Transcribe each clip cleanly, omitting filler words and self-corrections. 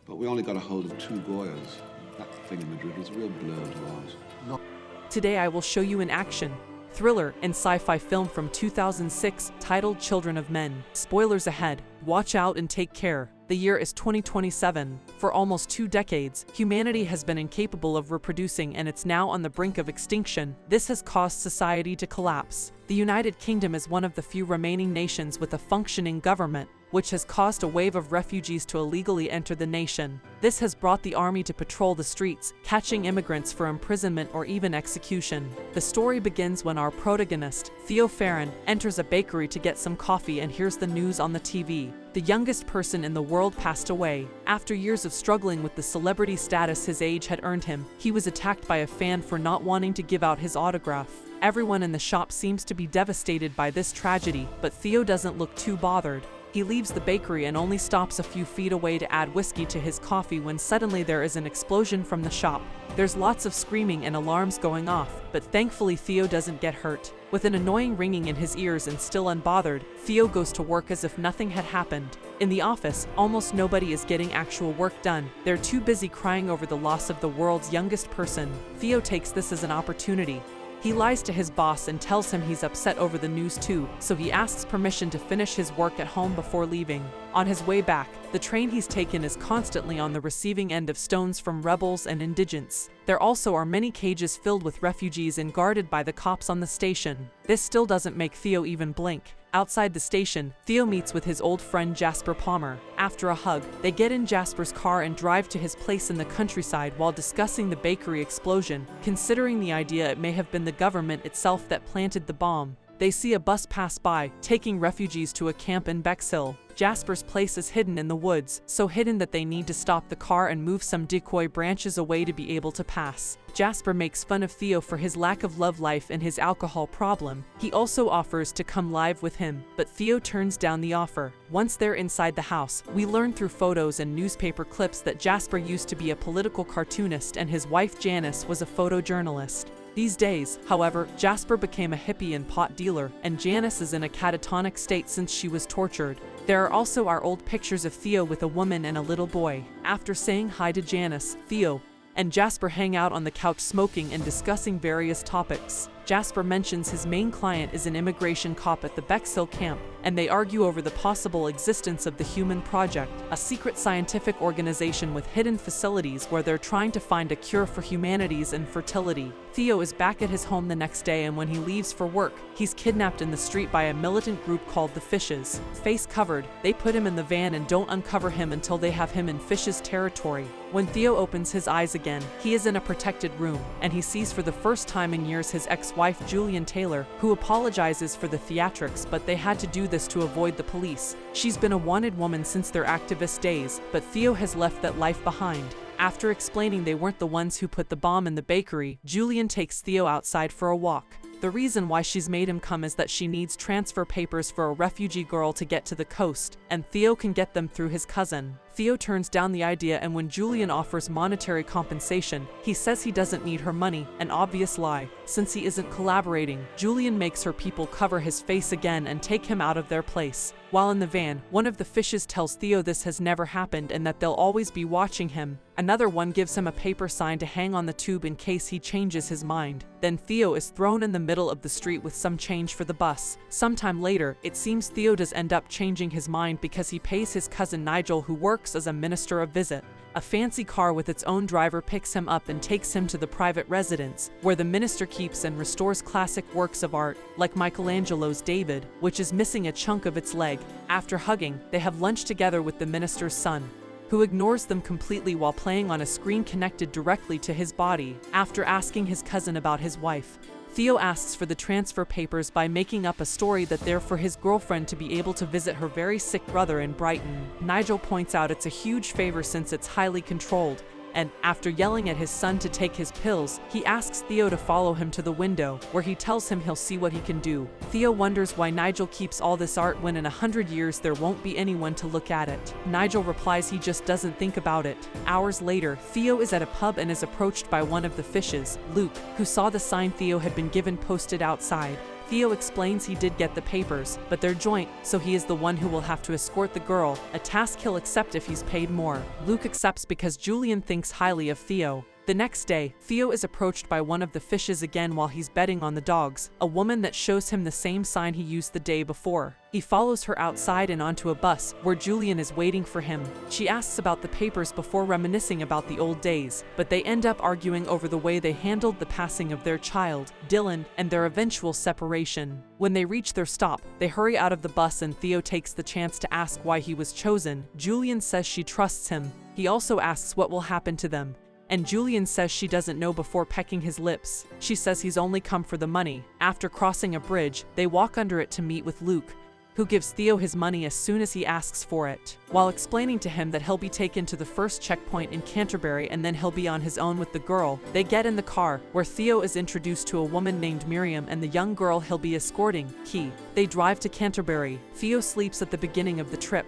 But we only got a hold of 2 Goyas. That thing in Madrid was a real blur to ours. Today I will show you in action, thriller and sci-fi film from 2006 titled Children of Men. Spoilers ahead. Watch out and take care. The year is 2027. For almost 2 decades, humanity has been incapable of reproducing and it's now on the brink of extinction. This has caused society to collapse. The United Kingdom is one of the few remaining nations with a functioning government, which has caused a wave of refugees to illegally enter the nation. This has brought the army to patrol the streets, catching immigrants for imprisonment or even execution. The story begins when our protagonist, Theo Farron, enters a bakery to get some coffee and hears the news on the TV. The youngest person in the world passed away. After years of struggling with the celebrity status his age had earned him, he was attacked by a fan for not wanting to give out his autograph. Everyone in the shop seems to be devastated by this tragedy, but Theo doesn't look too bothered. He leaves the bakery and only stops a few feet away to add whiskey to his coffee when suddenly there is an explosion from the shop. There's lots of screaming and alarms going off, but thankfully Theo doesn't get hurt. With an annoying ringing in his ears and still unbothered, Theo goes to work as if nothing had happened. In the office, almost nobody is getting actual work done. They're too busy crying over the loss of the world's youngest person. Theo takes this as an opportunity. He lies to his boss and tells him he's upset over the news too, so he asks permission to finish his work at home before leaving. On his way back, the train he's taken is constantly on the receiving end of stones from rebels and indigents. There also are many cages filled with refugees and guarded by the cops on the station. This still doesn't make Theo even blink. Outside the station, Theo meets with his old friend Jasper Palmer. After a hug, they get in Jasper's car and drive to his place in the countryside while discussing the bakery explosion, considering the idea it may have been the government itself that planted the bomb. They see a bus pass by, taking refugees to a camp in Bexhill. Jasper's place is hidden in the woods, so hidden that they need to stop the car and move some decoy branches away to be able to pass. Jasper makes fun of Theo for his lack of love life and his alcohol problem. He also offers to come live with him, but Theo turns down the offer. Once they're inside the house, we learn through photos and newspaper clips that Jasper used to be a political cartoonist and his wife Janice was a photojournalist. These days, however, Jasper became a hippie and pot dealer, and Janice is in a catatonic state since she was tortured. There are also our old pictures of Theo with a woman and a little boy. After saying hi to Janice, Theo and Jasper hang out on the couch smoking and discussing various topics. Jasper mentions his main client is an immigration cop at the Bexhill camp, and they argue over the possible existence of the Human Project, a secret scientific organization with hidden facilities where they're trying to find a cure for humanity's infertility. Theo is back at his home the next day, and when he leaves for work, he's kidnapped in the street by a militant group called the Fishes. Face covered, they put him in the van and don't uncover him until they have him in Fishes territory. When Theo opens his eyes again, he is in a protected room, and he sees for the first time in years his ex-wife Julian Taylor, who apologizes for the theatrics, but they had to do this to avoid the police. She's been a wanted woman since their activist days, but Theo has left that life behind. After explaining they weren't the ones who put the bomb in the bakery, Julian takes Theo outside for a walk. The reason why she's made him come is that she needs transfer papers for a refugee girl to get to the coast, and Theo can get them through his cousin. Theo turns down the idea, and when Julian offers monetary compensation, he says he doesn't need her money, an obvious lie. Since he isn't collaborating, Julian makes her people cover his face again and take him out of their place. While in the van, one of the Fishes tells Theo this has never happened and that they'll always be watching him. Another one gives him a paper sign to hang on the tube in case he changes his mind. Then Theo is thrown in the middle of the street with some change for the bus. Sometime later, it seems Theo does end up changing his mind because he pays his cousin Nigel, who works as a minister, a visit. A fancy car with its own driver picks him up and takes him to the private residence, where the minister keeps and restores classic works of art, like Michelangelo's David, which is missing a chunk of its leg. After hugging, they have lunch together with the minister's son, who ignores them completely while playing on a screen connected directly to his body. After asking his cousin about his wife, Theo asks for the transfer papers by making up a story that they're for his girlfriend to be able to visit her very sick brother in Brighton. Nigel points out it's a huge favor since it's highly controlled, and after yelling at his son to take his pills, he asks Theo to follow him to the window, where he tells him he'll see what he can do. Theo wonders why Nigel keeps all this art when in 100 years there won't be anyone to look at it. Nigel replies he just doesn't think about it. Hours later, Theo is at a pub and is approached by one of the Fishes, Luke, who saw the sign Theo had been given posted outside. Theo explains he did get the papers, but they're joint, so he is the one who will have to escort the girl, a task he'll accept if he's paid more. Luke accepts because Julian thinks highly of Theo. The next day, Theo is approached by one of the fishes again while he's betting on the dogs, a woman that shows him the same sign he used the day before. He follows her outside and onto a bus, where Julian is waiting for him. She asks about the papers before reminiscing about the old days, but they end up arguing over the way they handled the passing of their child, Dylan, and their eventual separation. When they reach their stop, they hurry out of the bus and Theo takes the chance to ask why he was chosen. Julian says she trusts him. He also asks what will happen to them, and Julian says she doesn't know before pecking his lips. She says he's only come for the money. After crossing a bridge, they walk under it to meet with Luke, who gives Theo his money as soon as he asks for it, while explaining to him that he'll be taken to the first checkpoint in Canterbury and then he'll be on his own with the girl. They get in the car, where Theo is introduced to a woman named Miriam and the young girl he'll be escorting, Key. They drive to Canterbury. Theo sleeps at the beginning of the trip,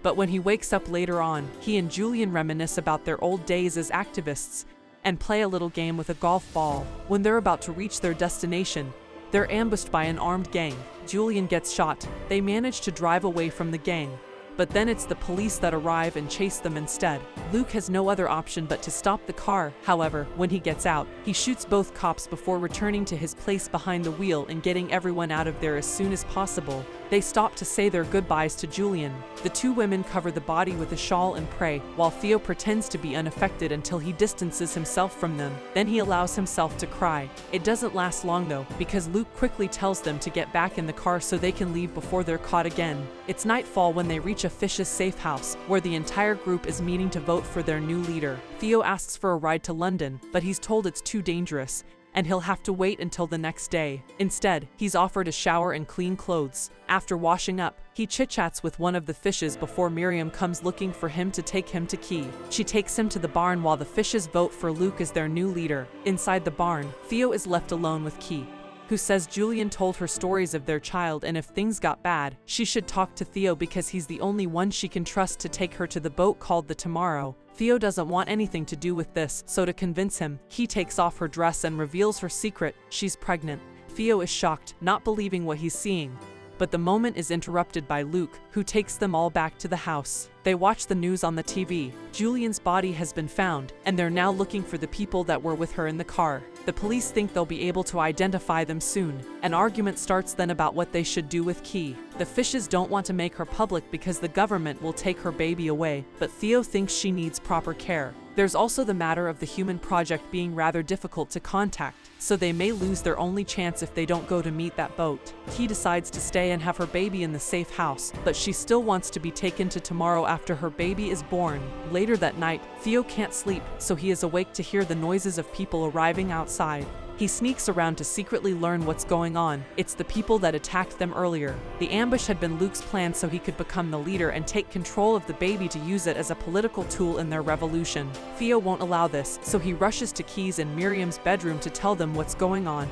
but when he wakes up later on, he and Julian reminisce about their old days as activists and play a little game with a golf ball. When they're about to reach their destination, they're ambushed by an armed gang. Julian gets shot. They manage to drive away from the gang, but then it's the police that arrive and chase them instead. Luke has no other option but to stop the car. However, when he gets out, he shoots both cops before returning to his place behind the wheel and getting everyone out of there as soon as possible. They stop to say their goodbyes to Julian. The two women cover the body with a shawl and pray, while Theo pretends to be unaffected until he distances himself from them. Then he allows himself to cry. It doesn't last long though, because Luke quickly tells them to get back in the car so they can leave before they're caught again. It's nightfall when they reach a fish's safe house, where the entire group is meeting to vote for their new leader. Theo asks for a ride to London, but he's told it's too dangerous, and he'll have to wait until the next day. Instead, he's offered a shower and clean clothes. After washing up, he chit-chats with one of the fishes before Miriam comes looking for him to take him to Key. She takes him to the barn while the fishes vote for Luke as their new leader. Inside the barn, Theo is left alone with Key, who says Julian told her stories of their child and if things got bad, she should talk to Theo because he's the only one she can trust to take her to the boat called the Tomorrow. Theo doesn't want anything to do with this, so to convince him, he takes off her dress and reveals her secret: she's pregnant. Theo is shocked, not believing what he's seeing. But the moment is interrupted by Luke, who takes them all back to the house. They watch the news on the TV. Julian's body has been found, and they're now looking for the people that were with her in the car. The police think they'll be able to identify them soon. An argument starts then about what they should do with Key. The fishes don't want to make her public because the government will take her baby away, but Theo thinks she needs proper care. There's also the matter of the human project being rather difficult to contact, so they may lose their only chance if they don't go to meet that boat. Key decides to stay and have her baby in the safe house, but she still wants to be taken to Tomorrow after her baby is born. Later that night, Theo can't sleep, so he is awake to hear the noises of people arriving outside. He sneaks around to secretly learn what's going on. It's the people that attacked them earlier. The ambush had been Luke's plan so he could become the leader and take control of the baby to use it as a political tool in their revolution. Theo won't allow this, so he rushes to Key's and Miriam's bedroom to tell them what's going on.